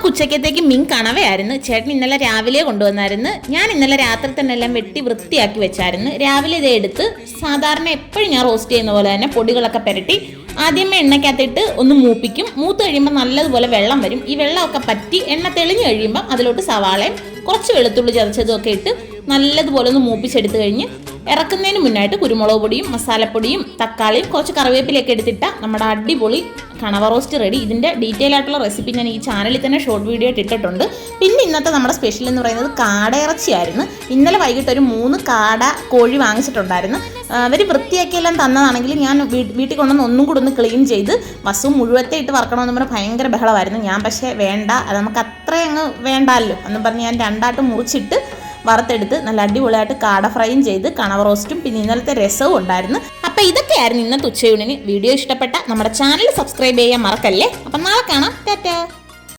നമുക്ക് ഉച്ചക്കത്തേക്ക് മീൻ കണവയായിരുന്നു. ചേട്ടൻ ഇന്നലെ രാവിലെ കൊണ്ടുവന്നായിരുന്നു. ഞാൻ ഇന്നലെ രാത്രി തന്നെ എല്ലാം വെട്ടി വൃത്തിയാക്കി വെച്ചായിരുന്നു. രാവിലെ ഇതേ എടുത്ത് സാധാരണ എപ്പോഴും ഞാൻ റോസ്റ്റ് ചെയ്യുന്ന പോലെ തന്നെ പൊടികളൊക്കെ പുരട്ടി ആദ്യമേ എണ്ണയ്ക്കകത്തിട്ട് ഒന്ന് മൂപ്പിക്കും. മൂത്ത് കഴിയുമ്പോൾ നല്ലതുപോലെ വെള്ളം വരും. ഈ വെള്ളമൊക്കെ പറ്റി എണ്ണ തെളിഞ്ഞു കഴിയുമ്പോൾ അതിലോട്ട് സവാളയും കുറച്ച് വെളുത്തുള്ളി ചതച്ചതും ഒക്കെ ഇട്ട് നല്ലതുപോലെ ഒന്ന് മൂപ്പിച്ചെടുത്ത് കഴിഞ്ഞ് ഇറക്കുന്നതിന് മുന്നായിട്ട് കുരുമുളക് പൊടിയും മസാലപ്പൊടിയും തക്കാളിയും കുറച്ച് കറിവേപ്പിലൊക്കെ എടുത്തിട്ട നമ്മുടെ അടിപൊളി കണവ റോസ്റ്റ് റെഡി. ഇതിൻ്റെ ഡീറ്റെയിൽ ആയിട്ടുള്ള റെസിപ്പി ഞാൻ ഈ ചാനലിൽ തന്നെ ഷോർട്ട് വീഡിയോ ആയിട്ട് ഇട്ടിട്ടുണ്ട്. പിന്നെ ഇന്നത്തെ നമ്മുടെ സ്പെഷ്യൽ എന്ന് പറയുന്നത് കാടയിറച്ചിയായിരുന്നു. ഇന്നലെ വൈകിട്ട് ഒരു 3 കാട കോഴി വാങ്ങിച്ചിട്ടുണ്ടായിരുന്നു. അവർ വൃത്തിയാക്കിയെല്ലാം തന്നതാണെങ്കിൽ ഞാൻ വീട്ടിൽ കൊണ്ടുവന്ന് ഒന്നും കൂടെ ഒന്ന് ക്ലീൻ ചെയ്ത് വസു മുഴുവത്തെ ഇട്ട് വറക്കണമെന്ന് പറഞ്ഞാൽ ഭയങ്കര ബഹളമായിരുന്നു. ഞാൻ പക്ഷേ വേണ്ട, അത് നമുക്ക് അത്രയും അങ്ങ് വേണ്ടല്ലോ എന്ന് പറഞ്ഞ് ഞാൻ 2 ആയിട്ട് മുറിച്ചിട്ട് വറുത്തെടുത്ത് നല്ല അടിപൊളിയായിട്ട് കാട ഫ്രൈയും ചെയ്ത് കണവ റോസ്റ്റും പിന്നെ ഇന്നലത്തെ രസവും ഉണ്ടായിരുന്നു. അപ്പം ഇതൊക്കെയായിരുന്നു ഇന്നത്തെ ഉച്ചയൂണിന്. വീഡിയോ ഇഷ്ടപ്പെട്ട നമ്മുടെ ചാനൽ സബ്സ്ക്രൈബ് ചെയ്യാൻ മറക്കല്ലേ. അപ്പം നാളെ കാണാം. ടാറ്റാ.